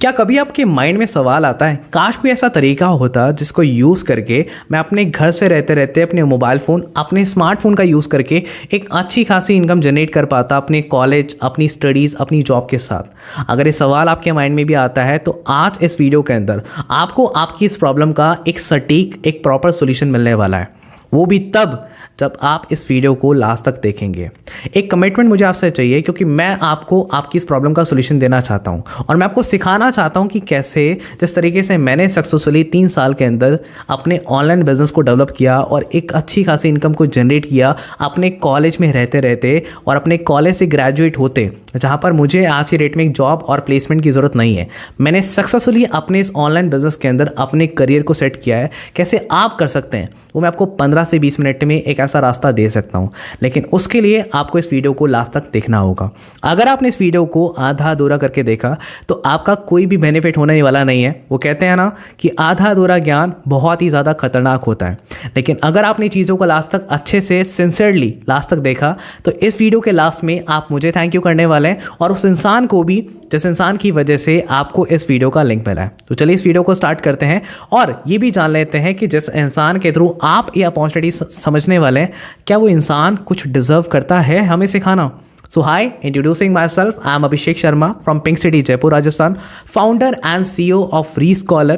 क्या कभी आपके माइंड में सवाल आता है, काश कोई ऐसा तरीका होता जिसको यूज़ करके मैं अपने घर से रहते रहते अपने मोबाइल फ़ोन, अपने स्मार्टफोन का यूज़ करके एक अच्छी खासी इनकम जनरेट कर पाता अपने कॉलेज, अपनी स्टडीज़, अपनी जॉब के साथ। अगर ये सवाल आपके माइंड में भी आता है तो आज इस वीडियो के अंदर आपको आपकी इस प्रॉब्लम का एक सटीक, एक प्रॉपर सोल्यूशन मिलने वाला है, वो भी तब जब आप इस वीडियो को लास्ट तक देखेंगे। एक कमिटमेंट मुझे आपसे चाहिए, क्योंकि मैं आपको आपकी इस प्रॉब्लम का सोल्यूशन देना चाहता हूं और मैं आपको सिखाना चाहता हूं कि कैसे, जिस तरीके से मैंने सक्सेसफुली 3 साल के अंदर अपने ऑनलाइन बिजनेस को डेवलप किया और एक अच्छी खासी इनकम को जनरेट किया अपने कॉलेज में रहते रहते और अपने कॉलेज से ग्रेजुएट होते, जहाँ पर मुझे आज की डेट में एक जॉब और प्लेसमेंट की ज़रूरत नहीं है। मैंने सक्सेसफुली अपने इस ऑनलाइन बिजनेस के अंदर अपने करियर को सेट किया है। कैसे आप कर सकते हैं वो मैं आपको 15 से 20 मिनट में एक ऐसा रास्ता दे सकता हूं, लेकिन उसके लिए आपको इस वीडियो को लास्ट तक देखना होगा। अगर आपने इस वीडियो को आधा अधूरा करके देखा तो आपका कोई भी बेनिफिट होने वाला नहीं है। वो कहते हैं ना कि आधा अधूरा ज्ञान बहुत ही ज़्यादा खतरनाक होता है, लेकिन अगर आपने चीज़ों को लास्ट तक अच्छे से सिंसियरली लास्ट तक देखा तो इस वीडियो के लास्ट में आप मुझे थैंक यू करने वाले हैं और उस इंसान को भी जिस इंसान की वजह से आपको इस वीडियो का लिंक मिला है। तो चलिए इस वीडियो को स्टार्ट करते हैं और ये भी जान लेते हैं कि जिस इंसान के थ्रू आप ये अपॉर्चुनिटी समझने वाले हैं, क्या वो इंसान कुछ डिजर्व करता है हमें सिखाना। So hi, introducing myself, I am Abhishek Sharma from Pink City, Jaipur, Rajasthan, founder and CEO of Rescholar.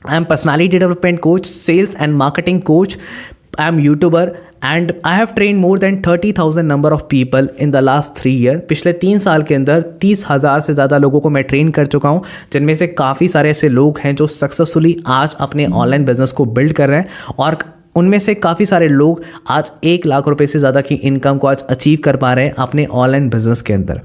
I am personality development coach, sales and marketing coach. I am YouTuber and I have trained more than 30,000 number of people in the last 3 years. पिछले 3 साल के अंदर 30,000 से ज़्यादा लोगों को मैं train कर चुका हूँ, जिनमें से काफ़ी सारे ऐसे लोग हैं जो सक्सेसफुली आज अपने ऑनलाइन बिजनेस को बिल्ड कर रहे हैं और उनमें से काफ़ी सारे लोग आज 1 लाख रुपए से ज़्यादा की इनकम को आज अचीव कर पा रहे हैं अपने ऑनलाइन बिजनेस के अंदर।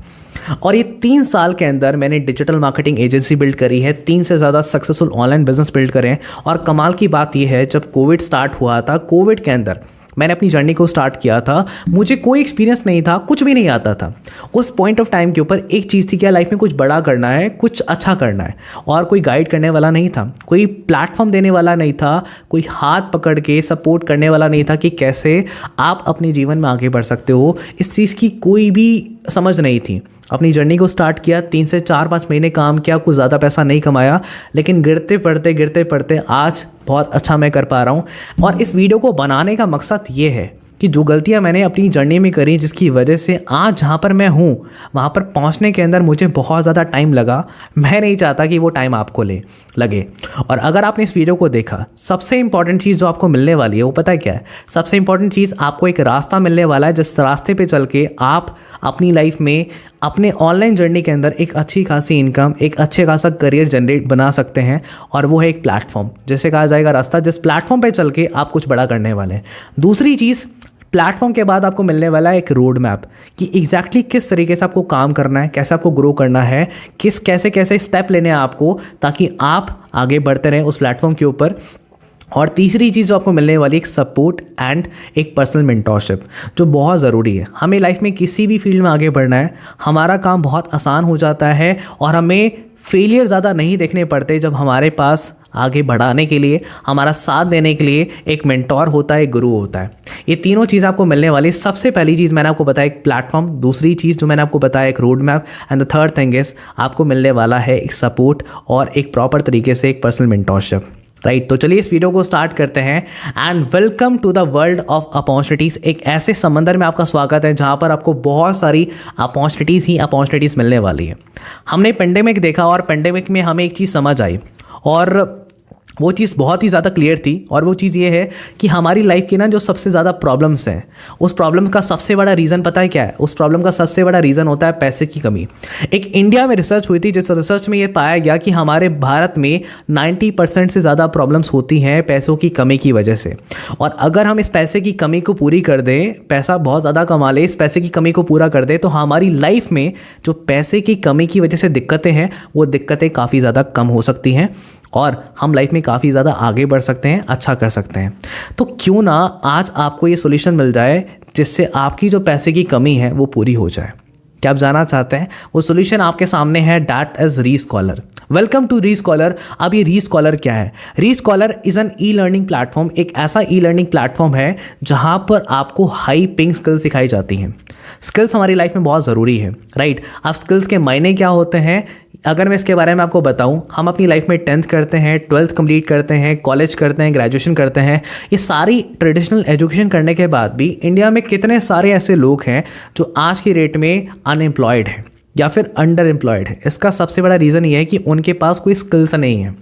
और ये 3 साल के अंदर मैंने डिजिटल मार्केटिंग एजेंसी बिल्ड करी है, 3 से ज़्यादा सक्सेसफुल ऑनलाइन बिजनेस बिल्ड करे हैं। और कमाल की बात यह है, जब कोविड स्टार्ट हुआ था, कोविड के अंदर मैंने अपनी जर्नी को स्टार्ट किया था, मुझे कोई एक्सपीरियंस नहीं था, कुछ भी नहीं आता था। उस पॉइंट ऑफ टाइम के ऊपर एक चीज़ थी, क्या लाइफ में कुछ बड़ा करना है, कुछ अच्छा करना है, और कोई गाइड करने वाला नहीं था, कोई प्लेटफॉर्म देने वाला नहीं था, कोई हाथ पकड़ के सपोर्ट करने वाला नहीं था कि कैसे आप अपने जीवन में आगे बढ़ सकते हो। इस चीज़ की कोई भी समझ नहीं थी। अपनी जर्नी को स्टार्ट किया, 3 से 4-5 महीने काम किया, कुछ ज़्यादा पैसा नहीं कमाया, लेकिन गिरते पड़ते आज बहुत अच्छा मैं कर पा रहा हूँ। और इस वीडियो को बनाने का मकसद ये है कि जो गलतियां मैंने अपनी जर्नी में करी, जिसकी वजह से आज जहाँ पर मैं हूँ वहाँ पर पहुँचने के अंदर मुझे बहुत ज़्यादा टाइम लगा, मैं नहीं चाहता कि वो टाइम आपको लगे। और अगर आपने इस वीडियो को देखा, सबसे इंपॉर्टेंट चीज़ जो आपको मिलने वाली है वो पता है क्या है? सबसे इंपॉर्टेंट चीज़, आपको एक रास्ता मिलने वाला है जिस रास्ते पे चल के आप अपनी लाइफ में, अपने ऑनलाइन जर्नी के अंदर एक अच्छी खासी इनकम, एक अच्छे खासा करियर जनरेट बना सकते हैं। और वो है एक प्लेटफॉर्म, जैसे कहा जाएगा रास्ता, जिस प्लेटफॉर्म पे चल के आप कुछ बड़ा करने वाले हैं। दूसरी चीज़, प्लेटफॉर्म के बाद आपको मिलने वाला है एक रोड मैप कि एग्जैक्टली किस तरीके से आपको काम करना है, कैसे आपको ग्रो करना है, कैसे स्टेप लेने हैं आपको, ताकि आप आगे बढ़ते रहें उस प्लेटफॉर्म के ऊपर। और तीसरी चीज़ जो आपको मिलने वाली, एक सपोर्ट एंड एक पर्सनल मेंटोरशिप, जो बहुत ज़रूरी है। हमें लाइफ में किसी भी फील्ड में आगे बढ़ना है, हमारा काम बहुत आसान हो जाता है और हमें फेलियर ज़्यादा नहीं देखने पड़ते जब हमारे पास आगे बढ़ाने के लिए, हमारा साथ देने के लिए एक मेंटोर होता है, एक गुरु होता है। ये तीनों चीज़ आपको मिलने वाली। सबसे पहली चीज़ मैंने आपको बताया एक प्लेटफॉर्म, दूसरी चीज़ जो मैंने आपको बताया एक road map, and the third thing is आपको मिलने वाला है एक सपोर्ट और एक प्रॉपर तरीके से एक पर्सनल मेंटोरशिप। राइट, तो चलिए इस वीडियो को स्टार्ट करते हैं। And welcome to the world of opportunities. एक ऐसे समंदर में आपका स्वागत है जहां पर आपको बहुत सारी अपॉर्चुनिटीज़ मिलने वाली है। हमने पेंडेमिक देखा और पेंडेमिक में हमें एक चीज़ समझ आई और वो चीज़ बहुत ही ज़्यादा क्लियर थी, और वो चीज़ ये है कि हमारी लाइफ की ना जो सबसे ज़्यादा प्रॉब्लम्स हैं, उस प्रॉब्लम का सबसे बड़ा रीज़न पता है क्या है? उस प्रॉब्लम का सबसे बड़ा रीज़न होता है पैसे की कमी। एक इंडिया में रिसर्च हुई थी, जिस रिसर्च में ये पाया गया कि हमारे भारत में 90% से ज़्यादा प्रॉब्लम्स होती हैं पैसों की कमी की वजह से। और अगर हम इस पैसे की कमी को पूरी कर दें, पैसा बहुत ज़्यादा कमा ले, इस पैसे की कमी को पूरा कर दें, तो हमारी लाइफ में जो पैसे की कमी की वजह से दिक्कतें हैं, वो दिक्कतें काफ़ी ज़्यादा कम हो सकती हैं और हम लाइफ में काफ़ी ज़्यादा आगे बढ़ सकते हैं, अच्छा कर सकते हैं। तो क्यों ना आज आपको ये सॉल्यूशन मिल जाए जिससे आपकी जो पैसे की कमी है वो पूरी हो जाए। क्या आप जानना चाहते हैं? वो सॉल्यूशन आपके सामने है, that is Rescholar. Welcome to Rescholar. अब ये रीस्कॉलर क्या है? Rescholar is an e learning platform. एक ऐसा ई लर्निंग प्लेटफॉर्म है जहाँ पर आपको हाई पिंग स्किल्स सिखाई जाती हैं। स्किल्स हमारी लाइफ में बहुत ज़रूरी है, राइट? अब स्किल्स के मायने क्या होते हैं? अगर मैं इसके बारे में आपको बताऊं, हम अपनी लाइफ में 10th करते हैं, 12th कंप्लीट करते हैं, कॉलेज करते हैं, ग्रेजुएशन करते हैं, ये सारी ट्रेडिशनल एजुकेशन करने के बाद भी इंडिया में कितने सारे ऐसे लोग हैं जो आज की डेट में अनएम्प्लॉयड हैं या फिर अंडर एम्प्लॉयड है। इसका सबसे बड़ा रीज़न ये है कि उनके पास कोई स्किल्स नहीं है।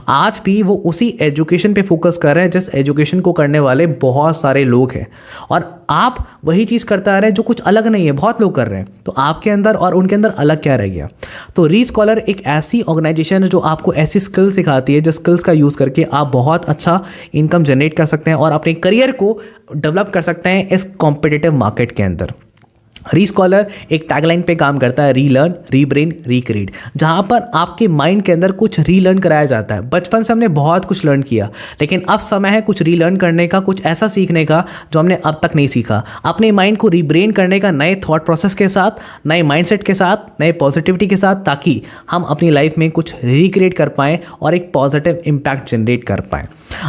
आज भी वो उसी एजुकेशन पे फोकस कर रहे हैं जिस एजुकेशन को करने वाले बहुत सारे लोग हैं, और आप वही चीज़ करते आ रहे हैं जो कुछ अलग नहीं है, बहुत लोग कर रहे हैं। तो आपके अंदर और उनके अंदर अलग क्या रह गया? तो रीस्कॉलर एक ऐसी ऑर्गेनाइजेशन है जो आपको ऐसी स्किल्स सिखाती है जिस स्किल्स का यूज़ करके आप बहुत अच्छा इनकम जनरेट कर सकते हैं और अपने करियर को डेवलप कर सकते हैं इस कॉम्पिटिटिव मार्केट के अंदर। रीस्कॉलर एक टैगलाइन पे काम करता है, रीलर्न, रीब्रेन, रिक्रिएट, जहाँ पर आपके माइंड के अंदर कुछ रीलर्न कराया जाता है। बचपन से हमने बहुत कुछ लर्न किया, लेकिन अब समय है कुछ रीलर्न करने का, कुछ ऐसा सीखने का जो हमने अब तक नहीं सीखा। अपने माइंड को रीब्रेन करने का नए थॉट प्रोसेस के साथ, नए माइंडसेट के साथ, नए पॉजिटिविटी के साथ, ताकि हम अपनी लाइफ में कुछ रिक्रिएट कर पाएँ और एक पॉजिटिव इम्पैक्ट जनरेट कर पाएँ।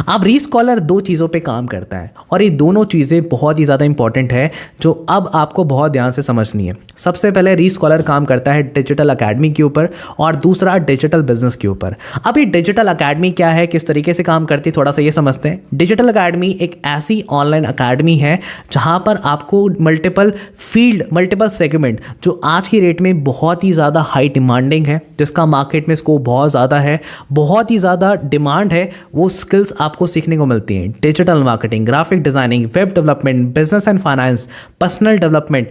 अब रीस्कॉलर दो चीज़ों पे काम करता है और ये दोनों चीज़ें बहुत ही ज़्यादा इंपॉर्टेंट है जो अब आपको बहुत ध्यान से समझनी है। सबसे पहले रीस्कॉलर काम करता है डिजिटल अकेडमी के ऊपर और दूसरा डिजिटल बिजनेस के ऊपर। अब ये डिजिटल अकेडमी क्या है, किस तरीके से काम करती है, थोड़ा सा ये समझते हैं। डिजिटल अकेडमी एक ऐसी ऑनलाइन अकेडमी है जहाँ पर आपको मल्टीपल फील्ड, मल्टीपल सेगमेंट जो आज की रेट में बहुत ही ज़्यादा हाई डिमांडिंग है, जिसका मार्केट में स्कोप बहुत ज़्यादा है, बहुत ही ज़्यादा डिमांड है, वो स्किल्स आपको सीखने को मिलती हैं। Digital marketing, graphic designing, web development, business and finance, personal development,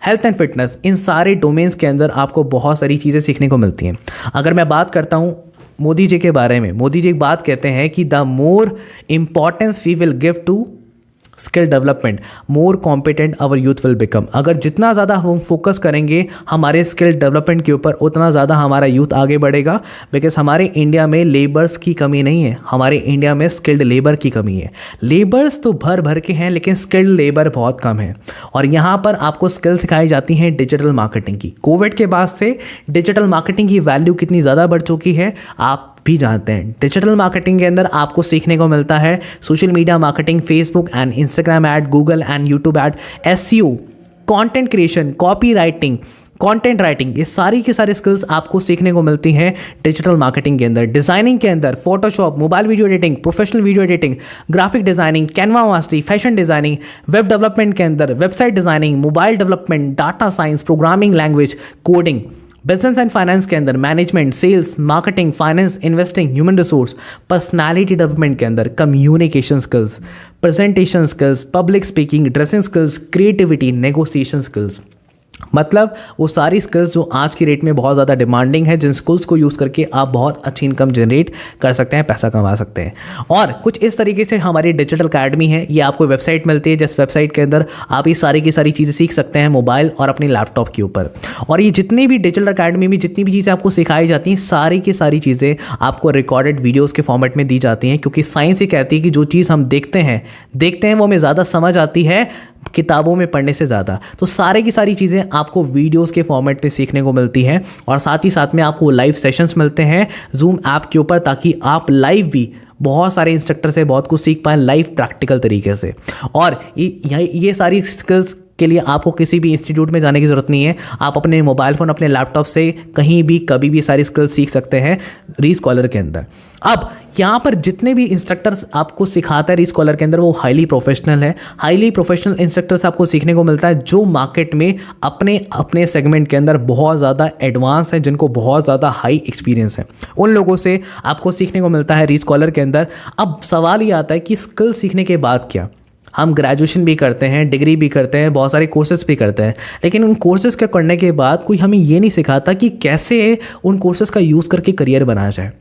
health and fitness, इन सारे डोमेन्स के अंदर आपको बहुत सारी चीज़ें सीखने को मिलती हैं। अगर मैं बात करता हूँ मोदी जी के बारे में, मोदी जी एक बात कहते हैं कि the more importance we will give to skill development, more competent our youth will become. अगर जितना ज़्यादा हम फोकस करेंगे हमारे स्किल डेवलपमेंट के ऊपर, उतना ज़्यादा हमारा यूथ आगे बढ़ेगा। बिकॉज हमारे इंडिया में लेबर्स की कमी नहीं है, हमारे इंडिया में स्किल्ड लेबर की कमी है। लेबर्स तो भर भर के हैं, लेकिन स्किल्ड लेबर बहुत कम है। और यहाँ पर आपको स्किल सिखाई जाती हैं डिजिटल मार्केटिंग की। कोविड के बाद से डिजिटल मार्केटिंग की वैल्यू कितनी ज़्यादा बढ़ चुकी है आप भी जानते हैं। डिजिटल मार्केटिंग के अंदर आपको सीखने को मिलता है social media marketing, Facebook and Instagram add, Google and YouTube add, SEO, content creation, copy writing, content writing, ये सारी की सारी स्किल्स आपको सीखने को मिलती हैं डिजिटल मार्केटिंग के अंदर। डिजाइनिंग के अंदर Photoshop, mobile video editing, professional video editing, graphic designing, Canva mastery, fashion designing, web development के अंदर website designing, mobile development, data science, programming language, coding, business and finance के अंदर management, sales, marketing, finance, investing, human resource, personality development के अंदर communication skills, presentation skills, public speaking, dressing skills, creativity, negotiation skills. मतलब वो सारी skills जो आज की रेट में बहुत ज़्यादा डिमांडिंग है, जिन स्किल्स को यूज़ करके आप बहुत अच्छी इनकम जनरेट कर सकते हैं, पैसा कमा सकते हैं। और कुछ इस तरीके से हमारी डिजिटल अकेडमी है, ये आपको वेबसाइट मिलती है जिस वेबसाइट के अंदर आप ये सारी की सारी चीज़ें सीख सकते हैं मोबाइल और अपने लैपटॉप के ऊपर। और ये जितनी भी डिजिटल अकेडमी में जितनी भी चीज़ें आपको सिखाई जाती हैं, सारी की सारी चीज़ें आपको रिकॉर्डेड वीडियोज़ के फॉर्मेट में दी जाती हैं, क्योंकि साइंस ये कहती है कि जो चीज़ हम देखते हैं वो हमें ज़्यादा समझ आती है किताबों में पढ़ने से ज़्यादा। तो सारे की सारी चीज़ें आपको वीडियोस के फॉर्मेट पे सीखने को मिलती हैं, और साथ ही साथ में आपको लाइव सेशंस मिलते हैं जूम ऐप के ऊपर, ताकि आप लाइव भी बहुत सारे इंस्ट्रक्टर से बहुत कुछ सीख पाएँ लाइव प्रैक्टिकल तरीके से। और ये सारी स्किल्स के लिए आपको किसी भी इंस्टीट्यूट में जाने की ज़रूरत नहीं है, आप अपने मोबाइल फ़ोन, अपने लैपटॉप से कहीं भी कभी भी सारी स्किल्स सीख सकते हैं रीस्कॉलर के अंदर। अब यहाँ पर जितने भी इंस्ट्रक्टर्स आपको सिखाता है रीस्कॉलर के अंदर, वो हाईली प्रोफेशनल है। हाईली प्रोफेशनल इंस्ट्रक्टर्स आपको सीखने को मिलता है जो मार्केट में अपने अपने सेगमेंट के अंदर बहुत ज़्यादा एडवांस है, जिनको बहुत ज़्यादा हाई एक्सपीरियंस है, उन लोगों से आपको सीखने को मिलता है रीस्कॉलर के अंदर। अब सवाल ये आता है कि स्किल सीखने के बाद क्या? हम ग्रेजुएशन भी करते हैं, डिग्री भी करते हैं, बहुत सारे कोर्सेज भी करते हैं, लेकिन उन कोर्सेज के करने के बाद कोई हमें ये नहीं सिखाता कि कैसे उन कोर्सेज का यूज़ करके करियर बनाया जाए।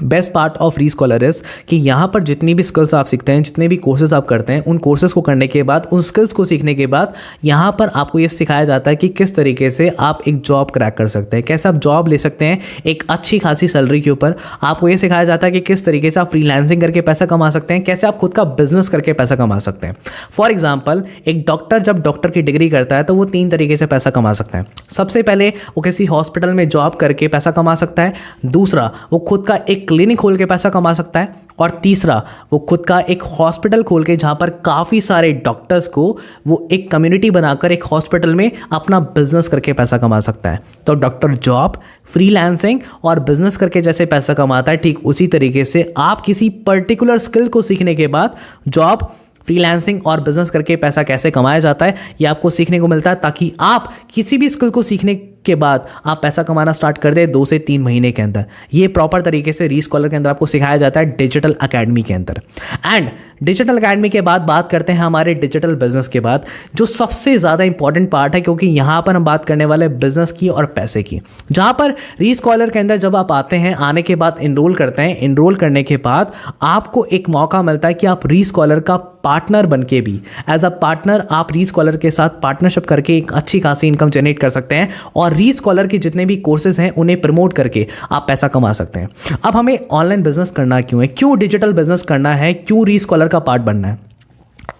बेस्ट पार्ट ऑफ रीस्कॉलर इज कि यहाँ पर जितनी भी स्किल्स आप सीखते हैं, जितने भी कोर्सेज आप करते हैं, उन कोर्सेज को करने के बाद, उन स्किल्स को सीखने के बाद, यहाँ पर आपको ये सिखाया जाता है कि किस तरीके से आप एक जॉब क्रैक कर सकते हैं, कैसे आप जॉब ले सकते हैं एक अच्छी खासी सैलरी के ऊपर। आपको ये सिखाया जाता है कि किस तरीके से आप फ्रीलांसिंग करके पैसा कमा सकते हैं, कैसे आप खुद का बिजनेस करके पैसा कमा सकते हैं। फॉर एग्जाम्पल, एक डॉक्टर जब डॉक्टर की डिग्री करता है तो वो 3 तरीके से पैसा कमा सकता है। सबसे पहले वो किसी हॉस्पिटल में जॉब करके पैसा कमा सकता है। दूसरा, वो खुद का एक क्लिनिक खोल के पैसा कमा सकता है, और तीसरा वो खुद का एक हॉस्पिटल खोल के जहाँ पर काफ़ी सारे डॉक्टर्स को वो एक कम्युनिटी बनाकर एक हॉस्पिटल में अपना बिजनेस करके पैसा कमा सकता है। तो डॉक्टर जॉब, फ्रीलांसिंग और बिजनेस करके जैसे पैसा कमाता है, ठीक उसी तरीके से आप किसी पर्टिकुलर स्किल को सीखने के बाद जॉब, फ्रीलांसिंग और बिजनेस करके पैसा कैसे कमाया जाता है ये आपको सीखने को मिलता है, ताकि आप किसी भी स्किल को सीखने के बाद आप पैसा कमाना स्टार्ट कर दे 2 से 3 महीने के अंदर। ये प्रॉपर तरीके से रीस्कॉलर के अंदर आपको सिखाया जाता है डिजिटल एकेडमी के अंदर। एंड डिजिटल एकेडमी के बाद बात करते हैं हमारे डिजिटल बिजनेस के बाद, जो सबसे ज़्यादा इंपॉर्टेंट पार्ट है, क्योंकि यहाँ पर हम बात करने वाले बिजनेस की और पैसे की। जहाँ पर रीस्कॉलर के अंदर जब आप आते हैं, आने के बाद इनरोल करते हैं, इनरोल करने के बाद आपको एक मौका मिलता है कि आप रीस्कॉलर का पार्टनर बन के भी एज अ पार्टनर आप रीस्कॉलर के साथ पार्टनरशिप करके एक अच्छी खासी इनकम जनरेट कर सकते हैं, और रीस्कॉलर के जितने भी कोर्सेज हैं उन्हें प्रमोट करके आप पैसा कमा सकते हैं। अब हमें ऑनलाइन बिजनेस करना क्यों है, क्यों डिजिटल बिजनेस करना है, क्यों रीस्कॉलर का पार्ट बनना है?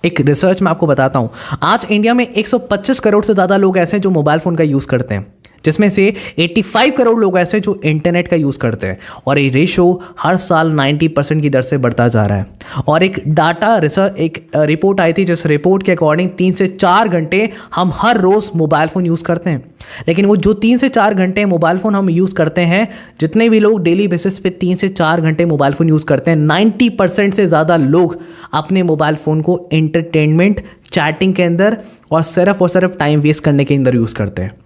एक रिसर्च मैं आपको बताता हूं। आज इंडिया में 125 करोड़ से ज़्यादा लोग ऐसे हैं जो मोबाइल फ़ोन का यूज़ करते हैं, जिसमें से 85 करोड़ लोग ऐसे जो इंटरनेट का यूज़ करते हैं, और ये रेशो हर साल 90% की दर से बढ़ता जा रहा है। और एक डाटा रिसर्च, एक रिपोर्ट आई थी, जिस रिपोर्ट के अकॉर्डिंग 3 से 4 घंटे हम हर रोज़ मोबाइल फ़ोन यूज़ करते हैं। लेकिन वो जो 3 से 4 घंटे मोबाइल फ़ोन हम यूज़ करते हैं, जितने भी लोग डेली बेसिस पे 3 से 4 घंटे मोबाइल फ़ोन यूज़ करते हैं, 90% से ज़्यादा लोग अपने मोबाइल फ़ोन को एंटरटेनमेंट, चैटिंग के अंदर और सिर्फ टाइम वेस्ट करने के अंदर यूज़ करते हैं।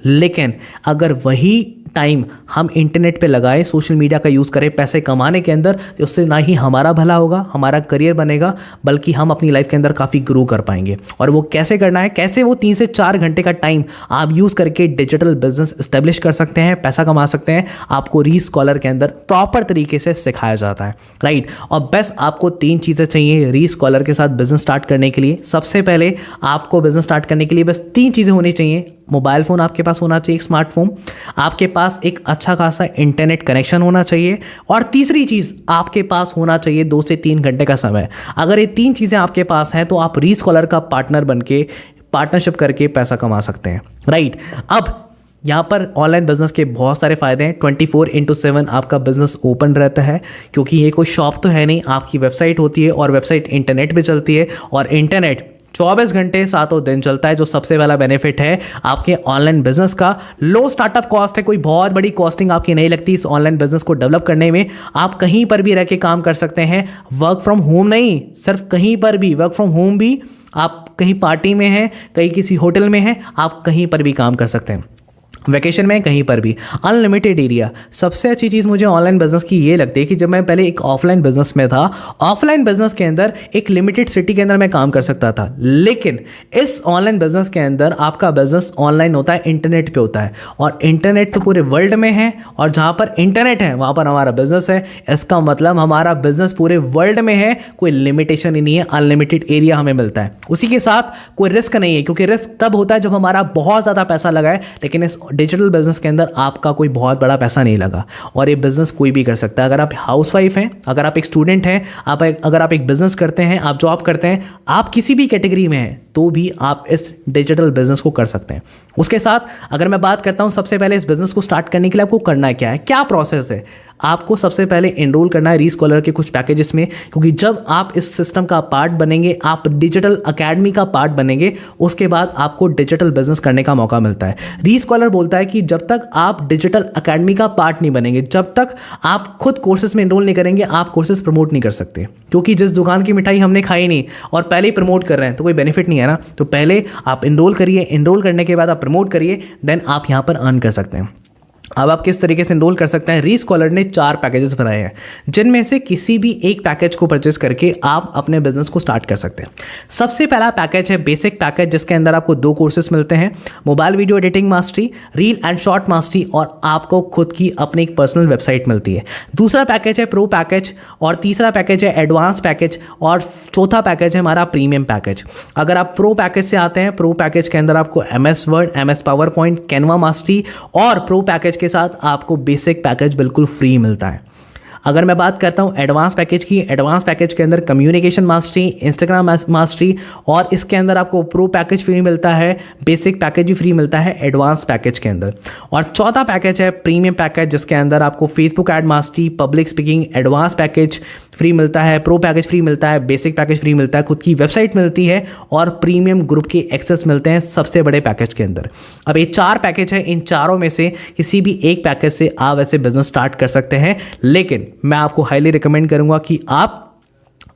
लेकिन अगर वही टाइम हम इंटरनेट पे लगाएं, सोशल मीडिया का यूज़ करें पैसे कमाने के अंदर, तो उससे ना ही हमारा भला होगा, हमारा करियर बनेगा, बल्कि हम अपनी लाइफ के अंदर काफ़ी ग्रो कर पाएंगे। और वो कैसे करना है, कैसे वो 3 से 4 घंटे का टाइम आप यूज़ करके डिजिटल बिजनेस इस्टेब्लिश कर सकते हैं, पैसा कमा सकते हैं, आपको रीस्कॉलर के अंदर प्रॉपर तरीके से सिखाया जाता है, राइट। और बस आपको 3 चीज़ें चाहिए रीस्कॉलर के साथ बिजनेस स्टार्ट करने के लिए। सबसे पहले आपको बिजनेस स्टार्ट करने के लिए बस 3 चीज़ें होनी चाहिए। मोबाइल फ़ोन आपके पास होना चाहिए, एक स्मार्टफोन, आपके पास एक अच्छा खासा इंटरनेट कनेक्शन होना चाहिए, और तीसरी चीज़ आपके पास होना चाहिए 2 से 3 घंटे का समय। अगर ये 3 चीज़ें आपके पास हैं तो आप रीस्कॉलर का पार्टनर बन के पार्टनरशिप करके पैसा कमा सकते हैं, राइट। अब यहाँ पर ऑनलाइन बिजनेस के बहुत सारे फ़ायदे हैं। 24/7 आपका बिजनेस ओपन रहता है, क्योंकि ये कोई शॉप तो है नहीं, आपकी वेबसाइट होती है, और वेबसाइट इंटरनेट पे चलती है, और इंटरनेट 24 घंटे 7 दिन चलता है, जो सबसे पहला बेनिफिट है आपके ऑनलाइन बिजनेस का। लो स्टार्टअप कॉस्ट है, कोई बहुत बड़ी कॉस्टिंग आपकी नहीं लगती इस ऑनलाइन बिजनेस को डेवलप करने में। आप कहीं पर भी रह के काम कर सकते हैं, वर्क फ्रॉम होम नहीं, सिर्फ कहीं पर भी, वर्क फ्रॉम होम भी, आप कहीं पार्टी में हैं, कहीं किसी होटल में हैं, आप कहीं पर भी काम कर सकते हैं, वैकेशन में कहीं पर भी, अनलिमिटेड एरिया। सबसे अच्छी चीज़ मुझे ऑनलाइन बिजनेस की ये लगती है कि जब मैं पहले एक ऑफलाइन बिजनेस में था, ऑफलाइन बिजनेस के अंदर एक लिमिटेड सिटी के अंदर मैं काम कर सकता था, लेकिन इस ऑनलाइन बिजनेस के अंदर आपका बिजनेस ऑनलाइन होता है, इंटरनेट पे होता है, और इंटरनेट तो पूरे वर्ल्ड में है, और जहाँ पर इंटरनेट है वहाँ पर हमारा बिजनेस है। इसका मतलब हमारा बिजनेस पूरे वर्ल्ड में है, कोई लिमिटेशन ही नहीं है, अनलिमिटेड एरिया हमें मिलता है। उसी के साथ कोई रिस्क नहीं है, क्योंकि रिस्क तब होता है जब हमारा बहुत ज़्यादा पैसा लगा है, लेकिन इस डिजिटल बिजनेस के अंदर आपका कोई बहुत बड़ा पैसा नहीं लगा, और ये बिजनेस कोई भी कर सकता है। अगर आप हाउसवाइफ हैं, अगर आप एक स्टूडेंट हैं, अगर आप एक बिजनेस करते हैं, आप जॉब करते हैं, आप किसी भी कैटेगरी में हैं, तो भी आप इस डिजिटल बिजनेस को कर सकते हैं। उसके साथ अगर मैं बात करता हूं, सबसे पहले इस बिजनेस को स्टार्ट करने के लिए आपको करना क्या है, क्या प्रोसेस है। आपको सबसे पहले एनरोल करना है रीस्कॉलर के कुछ पैकेजेस में, क्योंकि जब आप इस सिस्टम का पार्ट बनेंगे, आप डिजिटल एकेडमी का पार्ट बनेंगे, उसके बाद आपको डिजिटल बिजनेस करने का मौका मिलता है। रीस्कॉलर बोलता है कि जब तक आप डिजिटल एकेडमी का पार्ट नहीं बनेंगे, जब तक आप खुद कोर्सेज में एनरोल नहीं करेंगे, आप कोर्सेज प्रमोट नहीं कर सकते, क्योंकि जिस दुकान की मिठाई हमने खाई नहीं और पहले ही प्रमोट कर रहे हैं तो कोई बेनिफिट नहीं है ना। तो पहले आप एनरोल करिए, एनरोल करने के बाद आप प्रमोट करिए, देन आप यहाँ पर अर्न कर सकते हैं। अब आप किस तरीके से एनरोल कर सकते हैं, रीस्कॉलर ने 4 पैकेजेस बनाए हैं, जिनमें से किसी भी एक पैकेज को परचेस करके आप अपने बिजनेस को स्टार्ट कर सकते हैं। सबसे पहला पैकेज है बेसिक पैकेज, जिसके अंदर आपको 2 कोर्सेज मिलते हैं, mobile video editing mastery, reel and short mastery, और आपको खुद की अपनी एक पर्सनल वेबसाइट मिलती है। दूसरा पैकेज है प्रो पैकेज, और तीसरा पैकेज है एडवांस पैकेज, और चौथा पैकेज है हमारा प्रीमियम पैकेज। अगर आप प्रो पैकेज से आते हैं, प्रो पैकेज के अंदर आपको MS word, MS power point, Canva mastery, और प्रो पैकेज के साथ आपको बेसिक पैकेज बिल्कुल फ्री मिलता है। अगर मैं बात करता हूँ एडवांस पैकेज की, एडवांस पैकेज के अंदर कम्युनिकेशन मास्टरी, इंस्टाग्राम मास्टरी, और इसके अंदर आपको प्रो पैकेज फ्री मिलता है, बेसिक पैकेज भी फ्री मिलता है एडवांस पैकेज के अंदर। और चौथा पैकेज है प्रीमियम पैकेज, जिसके अंदर आपको Facebook ad mastery, public speaking, advance package free मिलता है, प्रो पैकेज फ्री मिलता है, बेसिक पैकेज फ्री मिलता है, खुद की वेबसाइट मिलती है और प्रीमियम ग्रुप के एक्सेस मिलते हैं सबसे बड़े पैकेज के अंदर। अब ये 4 पैकेज है, इन चारों में से किसी भी एक पैकेज से आप ऐसे बिजनेस स्टार्ट कर सकते हैं, लेकिन मैं आपको हाईली रिकमेंड करूंगा कि आप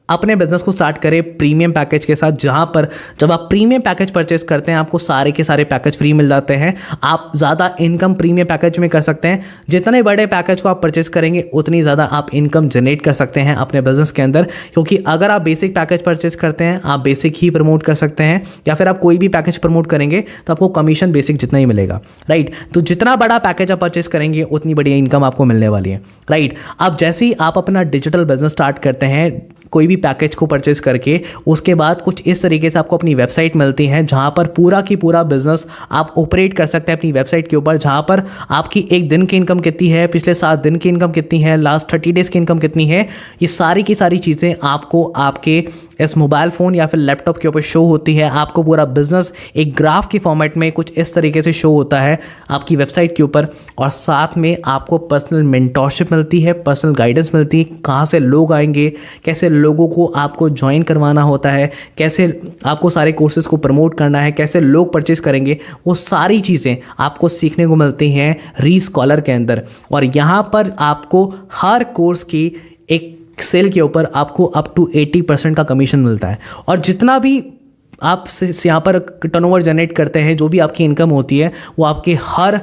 अपने बिजनेस को स्टार्ट करें प्रीमियम पैकेज के साथ, जहां पर जब आप प्रीमियम पैकेज परचेस करते हैं आपको सारे के सारे पैकेज फ्री मिल जाते हैं। आप ज़्यादा इनकम प्रीमियम पैकेज में कर सकते हैं, जितने बड़े पैकेज को आप परचेस करेंगे उतनी ज़्यादा आप इनकम जनरेट कर सकते हैं अपने बिजनेस के अंदर। क्योंकि अगर आप बेसिक पैकेज परचेस करते हैं आप बेसिक ही प्रमोट कर सकते हैं, या फिर आप कोई भी पैकेज प्रमोट करेंगे तो आपको कमीशन बेसिक जितना ही मिलेगा, राइट। तो जितना बड़ा पैकेज आप परचेस करेंगे उतनी बड़ी इनकम आपको मिलने वाली है, राइट। अब जैसे ही आप अपना डिजिटल बिजनेस स्टार्ट करते हैं कोई भी पैकेज को परचेस करके, उसके बाद कुछ इस तरीके से आपको अपनी वेबसाइट मिलती है जहां पर पूरा की पूरा बिजनेस आप ऑपरेट कर सकते हैं अपनी वेबसाइट के ऊपर, जहां पर आपकी एक दिन की इनकम कितनी है, पिछले 7 दिन की इनकम कितनी है, लास्ट 30 डेज की इनकम कितनी है, ये सारी की सारी चीज़ें आपको आपके इस मोबाइल फ़ोन या फिर लैपटॉप के ऊपर शो होती है। आपको पूरा बिजनेस एक ग्राफ के फॉर्मेट में कुछ इस तरीके से शो होता है आपकी वेबसाइट के ऊपर, और साथ में आपको पर्सनल मेंटोरशिप मिलती है, पर्सनल गाइडेंस मिलती है, कहाँ से लोग आएंगे, कैसे लोगों को आपको ज्वाइन करवाना होता है, कैसे आपको सारे कोर्सेज को प्रमोट करना है, कैसे लोग परचेस करेंगे, वो सारी चीज़ें आपको सीखने को मिलती हैं रीस्कॉलर के अंदर। और यहाँ पर आपको हर कोर्स की एक सेल के ऊपर आपको अप टू 80% का कमीशन मिलता है। और जितना भी आप यहाँ पर टर्नओवर जनरेट करते हैं, जो भी आपकी इनकम होती है, वो आपके हर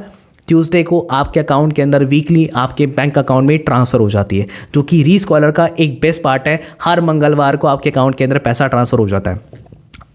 ट्यूसडे को आपके अकाउंट के अंदर वीकली आपके बैंक अकाउंट में ट्रांसफ़र हो जाती है, जो कि रीस्कॉलर का एक बेस्ट पार्ट है। हर मंगलवार को आपके अकाउंट के अंदर पैसा ट्रांसफ़र हो जाता है।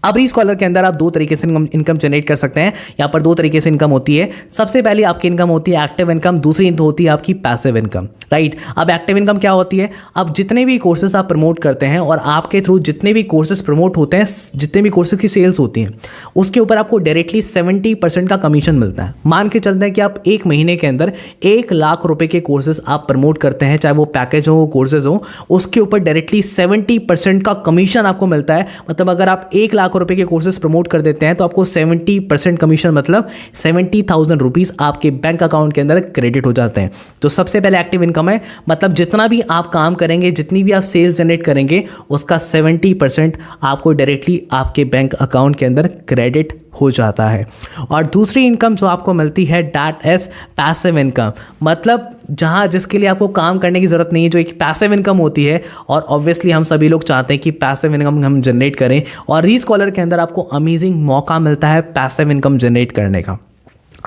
अब रीस्कॉलर के अंदर आप 2 तरीके से इनकम जनरेट कर सकते हैं। यहाँ पर 2 तरीके से इनकम होती है। सबसे पहले आपकी इनकम होती है एक्टिव इनकम, दूसरी होती है आपकी पैसिव इनकम, राइट। अब एक्टिव इनकम क्या होती है? अब जितने भी कोर्सेज आप प्रमोट करते हैं और आपके थ्रू जितने भी कोर्सेज प्रमोट होते हैं, जितने भी कोर्सेज की सेल्स होती हैं, उसके ऊपर आपको डायरेक्टली 70% का कमीशन मिलता है। मान के चलते हैं कि आप 1 महीने के अंदर 1 लाख रुपए के कोर्सेज आप प्रमोट करते हैं, चाहे वो पैकेज हो, कोर्सेज हो, उसके ऊपर डायरेक्टली 70% का कमीशन आपको मिलता है। मतलब अगर आप 1 लाख रुपए के कोर्सेज प्रमोट कर देते हैं तो आपको 70% कमीशन, मतलब 70,000 रुपीज आपके बैंक अकाउंट के अंदर क्रेडिट हो जाते हैं। तो सबसे पहले एक्टिव इनकम है, मतलब जितना भी आप काम करेंगे, जितनी भी आप सेल्स जनरेट करेंगे, उसका 70% आपको डायरेक्टली आपके बैंक अकाउंट के अंदर क्रेडिट हो जाता है। और दूसरी इनकम जो आपको मिलती है, दैट इज पैसिव इनकम, मतलब जहां जिसके लिए आपको काम करने की जरूरत नहीं है, जो एक पैसिव इनकम होती है। और ऑब्वियसली हम सभी लोग चाहते हैं कि पैसिव इनकम हम जनरेट करें, और रीस्कॉलर के अंदर आपको अमेजिंग मौका मिलता है पैसिव इनकम जनरेट करने का।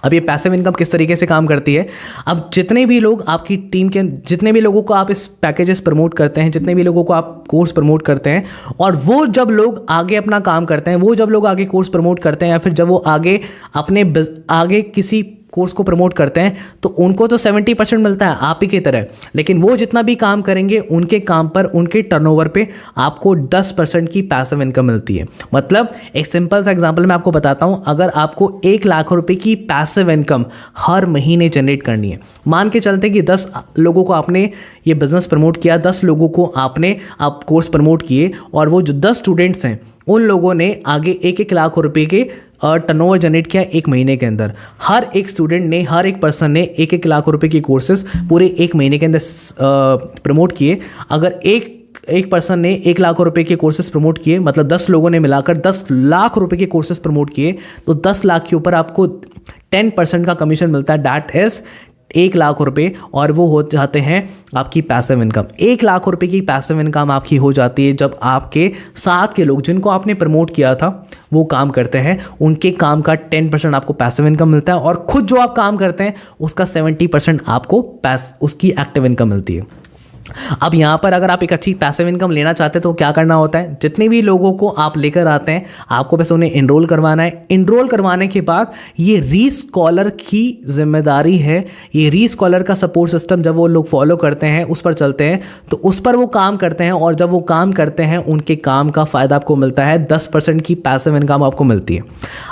अब ये पैसिव इनकम किस तरीके से काम करती है? अब जितने भी लोग आपकी टीम के, जितने भी लोगों को आप इस पैकेजेस प्रमोट करते हैं, जितने भी लोगों को आप कोर्स प्रमोट करते हैं, और वो जब लोग आगे अपना काम करते हैं, वो जब लोग आगे कोर्स प्रमोट करते हैं, या फिर जब वो आगे अपने आगे किसी कोर्स को प्रमोट करते हैं, तो उनको तो 70% मिलता है आप ही की तरह, लेकिन वो जितना भी काम करेंगे उनके काम पर, उनके टर्नओवर पे आपको 10% की पैसिव इनकम मिलती है। मतलब एक सिंपल सा एग्जांपल मैं आपको बताता हूं, अगर आपको 1 लाख रुपए की पैसिव इनकम हर महीने जनरेट करनी है, मान के चलते कि 10 लोगों को आपने ये बिजनेस प्रमोट किया, 10 लोगों को आपने आप कोर्स प्रमोट किए, और वो जो 10 स्टूडेंट्स हैं उन लोगों ने आगे 1-1 लाख रुपए के टर्नओवर जनरेट किया 1 महीने के अंदर। हर एक स्टूडेंट ने, हर एक पर्सन ने 1-1 लाख रुपए के कोर्सेज पूरे 1 महीने के अंदर प्रमोट किए। अगर एक पर्सन ने 1 लाख रुपए के कोर्सेज प्रमोट किए, मतलब 10 लोगों ने मिलाकर 10 लाख रुपए के कोर्सेज प्रमोट किए, तो 10 लाख के ऊपर आपको 10% का कमीशन मिलता है, दैट इज 1 लाख रुपए, और वो हो जाते हैं आपकी पैसिव इनकम। 1 लाख रुपए की पैसिव इनकम आपकी हो जाती है जब आपके साथ के लोग, जिनको आपने प्रमोट किया था, वो काम करते हैं, उनके काम का 10% आपको पैसिव इनकम मिलता है, और खुद जो आप काम करते हैं उसका 70% आपको उसकी एक्टिव इनकम मिलती है। अब यहाँ पर अगर आप एक अच्छी पैसिव इनकम लेना चाहते हैं तो क्या करना होता है? जितने भी लोगों को आप लेकर आते हैं, आपको बस उन्हें इनरोल करवाना है। इनरोल करवाने के बाद ये रीस्कॉलर की जिम्मेदारी है, ये रीस्कॉलर का सपोर्ट सिस्टम जब वो लोग फॉलो करते हैं, उस पर चलते हैं, तो उस पर वो काम करते हैं, और जब वो काम करते हैं उनके काम का फ़ायदा आपको मिलता है, 10% की पैसिव इनकम आपको मिलती है।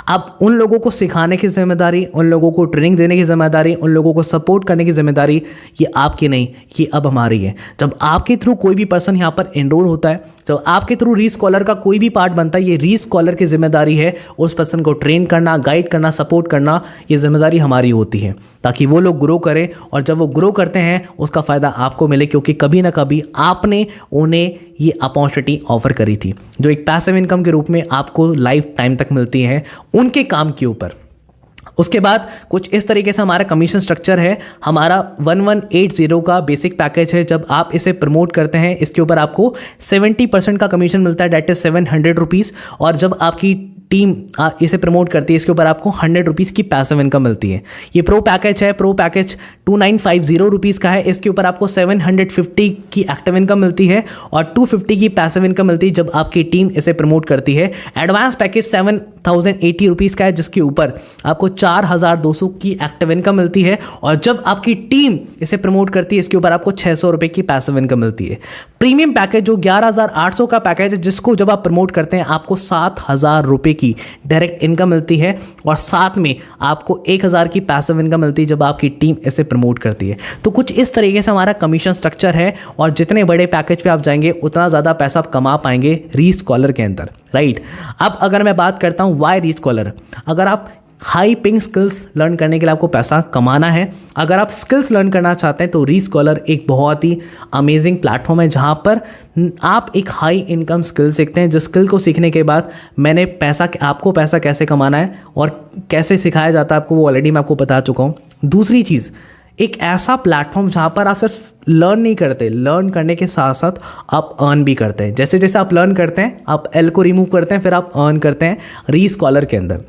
अब उन लोगों को सिखाने की जिम्मेदारी, उन लोगों को ट्रेनिंग देने की जिम्मेदारी, उन लोगों को सपोर्ट करने की जिम्मेदारी, ये आपकी नहीं, ये अब हमारी है। जब आपके थ्रू कोई भी पर्सन यहाँ पर एनरोल होता है, जब आपके थ्रू रीस्कॉलर का कोई भी पार्ट बनता है, ये रीस्कॉलर की जिम्मेदारी है उस पर्सन को ट्रेन करना, गाइड करना, सपोर्ट करना, ये जिम्मेदारी हमारी होती है ताकि वो लोग ग्रो करें। और जब वो ग्रो करते हैं उसका फ़ायदा आपको मिले, क्योंकि कभी ना कभी आपने उन्हें ये अपॉर्चुनिटी ऑफर करी थी जो एक पैसिव इनकम के रूप में आपको लाइफ टाइम तक मिलती है उनके काम के ऊपर। उसके बाद कुछ इस तरीके से हमारा कमीशन स्ट्रक्चर है। हमारा 1180 का बेसिक पैकेज है। जब आप इसे प्रमोट करते हैं इसके ऊपर आपको 70% का कमीशन मिलता है, डेट इज 700 रुपीज़। और जब आपकी टीम इसे प्रमोट करती है इसके ऊपर आपको 100 रुपीज़ की पैसिव इनकम मिलती है। ये प्रो पैकेज है। प्रो पैकेज 2950 रुपीज़ का है। इसके ऊपर आपको 750 की एक्टिव इनकम मिलती है और 250 की पैसिव इनकम मिलती है जब आपकी टीम इसे प्रमोट करती है। एडवांस पैकेज 7080 रुपीज़ का है जिसके ऊपर आपको 4200 की एक्टिव इनकम मिलती है और जब आपकी टीम इसे प्रमोट करती है इसके ऊपर आपको 600 रुपये की पैसिव इनकम मिलती है। प्रीमियम पैकेज जो 11800 का पैकेज है जिसको जब आप प्रमोट करते हैं आपको 7000 रुपये की डायरेक्ट इनकम मिलती है और साथ में आपको 1000 की पैसिव इनकम मिलती है जब आपकी टीम इसे प्रमोट करती है। तो कुछ इस तरीके से हमारा कमीशन स्ट्रक्चर है और जितने बड़े पैकेज पे आप जाएंगे उतना ज़्यादा पैसा आप कमा पाएंगे रीस्कॉलर के अंदर, राइट। अब अगर मैं बात करता हूँ वाई रीस्कॉलर, अगर आप हाई पिंग स्किल्स लर्न करने के लिए आपको पैसा कमाना है, अगर आप स्किल्स लर्न करना चाहते हैं तो रीस्कॉलर एक बहुत ही अमेजिंग प्लेटफॉर्म है जहां पर आप एक हाई इनकम स्किल सीखते हैं। जिस स्किल को सीखने के बाद मैंने आपको पैसा कैसे कमाना है और कैसे सिखाया जाता है आपको वो ऑलरेडी मैं आपको बता चुका हूँ। दूसरी चीज़, एक ऐसा प्लेटफॉर्म जहाँ पर आप सिर्फ लर्न नहीं करते, लर्न करने के साथ साथ आप अर्न भी करते हैं। जैसे जैसे आप लर्न करते हैं आप एल को रिमूव करते हैं फिर आप अर्न करते हैं रीस्कॉलर के अंदर।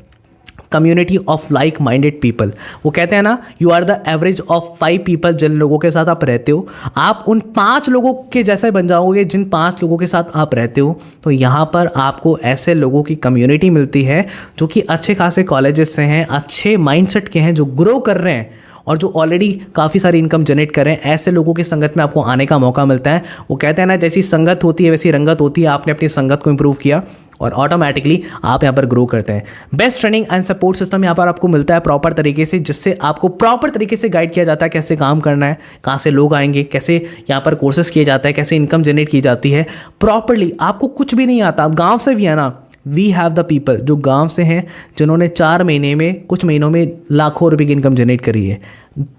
Community of like minded people, वो कहते हैं ना, you are the average of 5 people. जिन लोगों के साथ आप रहते हो आप उन 5 लोगों के जैसे बन जाओगे जिन 5 लोगों के साथ आप रहते हो। तो यहाँ पर आपको ऐसे लोगों की कम्युनिटी मिलती है जो कि अच्छे खासे कॉलेजेस से हैं, अच्छे माइंडसेट के हैं, जो ग्रो कर रहे हैं और जो ऑलरेडी काफ़ी सारी इनकम जनरेट कर रहे हैं। ऐसे लोगों की संगत में आपको आने का मौका मिलता है। वो कहते हैं ना, जैसी संगत होती है वैसी रंगत होती है। आपने अपनी संगत को इंप्रूव किया और ऑटोमेटिकली आप यहाँ पर ग्रो करते हैं। Best training and support system यहाँ पर आपको मिलता है प्रॉपर तरीके से, जिससे आपको प्रॉपर तरीके से गाइड किया जाता है कैसे काम करना है, कहाँ से लोग आएंगे, कैसे यहाँ पर कोर्सेज किए जाते हैं, कैसे इनकम जनरेट की जाती है प्रॉपरली। आपको कुछ भी नहीं आता, आप गाँव से भी है ना, वी हैव द पीपल जो गांव से हैं जिन्होंने 4 महीने में, कुछ महीनों में लाखों रुपए की इनकम जनरेट करी है।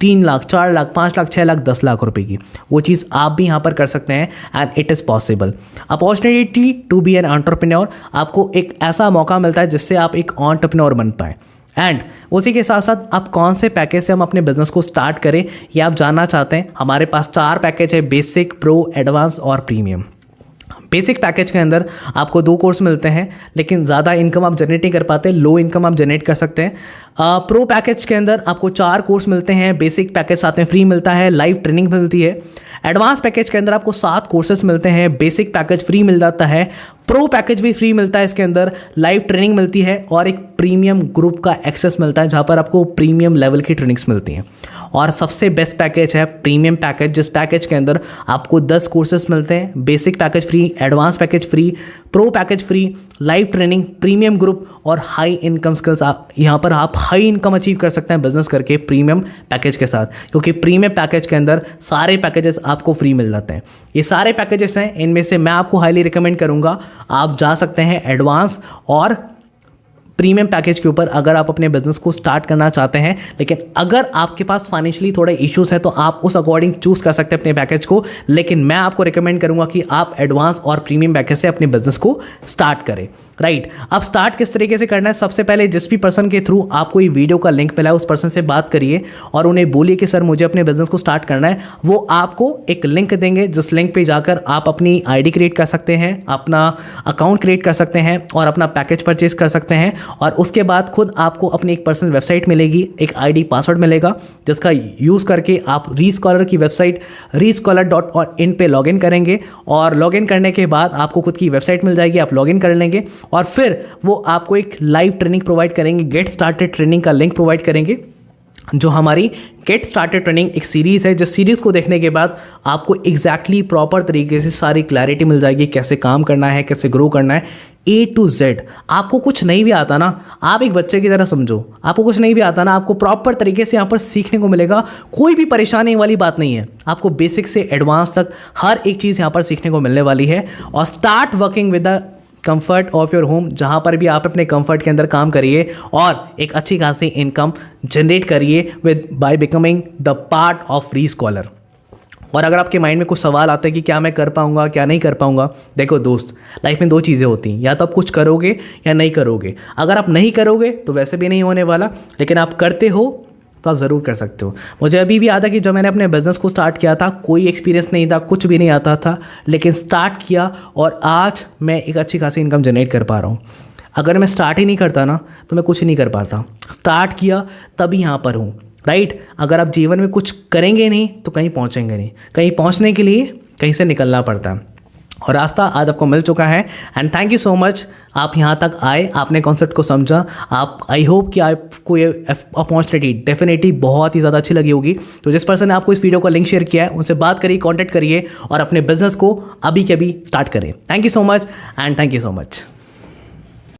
3 लाख, 4 लाख, 5 लाख, 6 लाख, 10 लाख रुपए की। वो चीज़ आप भी यहाँ पर कर सकते हैं and it is possible. Opportunity to be an entrepreneur, आपको एक ऐसा मौका मिलता है जिससे आप एक एंटरप्रेन्योर बन पाए। एंड उसी के साथ साथ आप कौन से पैकेज से हम अपने बिजनेस को स्टार्ट करें ये आप जानना चाहते हैं। हमारे पास 4 पैकेज है, बेसिक, प्रो, एडवांस और प्रीमियम। बेसिक पैकेज के अंदर आपको 2 कोर्स मिलते हैं, लेकिन ज़्यादा इनकम आप जनरेट नहीं कर पाते, लो इनकम आप जनरेट कर सकते हैं। प्रो पैकेज के अंदर आपको 4 कोर्स मिलते हैं, बेसिक पैकेज साथ में फ्री मिलता है, लाइव ट्रेनिंग मिलती है। एडवांस पैकेज के अंदर आपको 7 कोर्सेज मिलते हैं, बेसिक पैकेज फ्री मिल जाता है, प्रो पैकेज भी फ्री मिलता है, इसके अंदर लाइव ट्रेनिंग मिलती है और एक प्रीमियम ग्रुप का एक्सेस मिलता है जहाँ पर आपको प्रीमियम लेवल की ट्रेनिंग्स मिलती हैं। और सबसे बेस्ट पैकेज है प्रीमियम पैकेज, जिस पैकेज के अंदर आपको 10 कोर्सेज मिलते हैं, basic package free, advance package free, pro package free, live training, premium group और हाई इनकम स्किल्स। यहाँ पर आप हाई इनकम अचीव कर सकते हैं बिजनेस करके प्रीमियम पैकेज के साथ, क्योंकि प्रीमियम पैकेज के अंदर सारे पैकेजेस आपको फ्री मिल जाते हैं। ये सारे पैकेजेस हैं, इनमें से मैं आपको हाईली रिकमेंड करूँगा आप जा सकते हैं एडवांस और प्रीमियम पैकेज के ऊपर अगर आप अपने बिजनेस को स्टार्ट करना चाहते हैं। लेकिन अगर आपके पास फाइनेंशियली थोड़े इश्यूज है तो आप उस अकॉर्डिंग चूज कर सकते हैं अपने पैकेज को, लेकिन मैं आपको रिकमेंड करूंगा कि आप एडवांस और प्रीमियम पैकेज से अपने बिजनेस को स्टार्ट करें। राइट, अब स्टार्ट किस तरीके से करना है? सबसे पहले जिस भी पर्सन के थ्रू आपको ये वीडियो का लिंक मिला है उस पर्सन से बात करिए और उन्हें बोलिए कि सर मुझे अपने बिजनेस को स्टार्ट करना है। वो आपको एक लिंक देंगे, जिस लिंक पे जाकर आप अपनी आईडी क्रिएट कर सकते हैं, अपना अकाउंट क्रिएट कर सकते हैं और अपना पैकेज परचेज कर सकते हैं। और उसके बाद खुद आपको अपनी एक पर्सनल वेबसाइट मिलेगी, एक आईडी पासवर्ड मिलेगा, जिसका यूज़ करके आप रीस्कॉलर की वेबसाइट rescholar.in पे लॉगिन करेंगे और लॉगिन करने के बाद आपको खुद की वेबसाइट मिल जाएगी, आप लॉगिन कर लेंगे और फिर वो आपको एक लाइव ट्रेनिंग प्रोवाइड करेंगे, गेट स्टार्टेड ट्रेनिंग का लिंक प्रोवाइड करेंगे। जो हमारी गेट स्टार्टेड ट्रेनिंग एक सीरीज़ है, जिस सीरीज़ को देखने के बाद आपको एग्जैक्टली प्रॉपर तरीके से सारी क्लैरिटी मिल जाएगी, कैसे काम करना है, कैसे ग्रो करना है, A to Z। आपको कुछ नहीं भी आता ना, आप एक बच्चे की तरह समझो, आपको कुछ नहीं भी आता ना, आपको प्रॉपर तरीके से यहाँ पर सीखने को मिलेगा। कोई भी परेशानी वाली बात नहीं है, आपको बेसिक से एडवांस तक हर एक चीज़ यहाँ पर सीखने को मिलने वाली है। और start working with the comfort of your home, जहाँ पर भी आप अपने कंफर्ट के अंदर काम करिए और एक अच्छी खासी इनकम जनरेट करिए with by becoming the part of free scholar. और अगर आपके माइंड में कुछ सवाल आते हैं कि क्या मैं कर पाऊंगा, क्या नहीं कर पाऊंगा, देखो दोस्त, लाइफ में दो चीज़ें होती हैं, या तो आप कुछ करोगे या नहीं करोगे। अगर आप नहीं करोगे तो वैसे भी नहीं होने वाला, लेकिन आप करते हो तो आप ज़रूर कर सकते हो। मुझे अभी भी याद है कि जब मैंने अपने बिज़नेस को स्टार्ट किया था, कोई एक्सपीरियंस नहीं था, कुछ भी नहीं आता था, लेकिन स्टार्ट किया और आज मैं एक अच्छी खासी इनकम जनरेट कर पा रहा हूँ। अगर मैं स्टार्ट ही नहीं करता ना तो मैं कुछ नहीं कर पाता। स्टार्ट किया तभी यहाँ पर हूँ, राइट। अगर आप जीवन में कुछ करेंगे नहीं तो कहीं पहुँचेंगे नहीं। कहीं पहुँचने के लिए कहीं से निकलना पड़ता है, और रास्ता आज आपको मिल चुका है। And thank you so much, आप यहाँ तक आए, आपने कॉन्सेप्ट को समझा। आप, आई होप कि आपको ये अपॉर्चुनिटी डेफिनेटली बहुत ही ज़्यादा अच्छी लगी होगी। तो जिस पर्सन ने आपको इस वीडियो का लिंक शेयर किया है उनसे बात करिए, कॉन्टैक्ट करिए और अपने बिजनेस को अभी के अभी स्टार्ट करें। Thank you so much and thank you so much.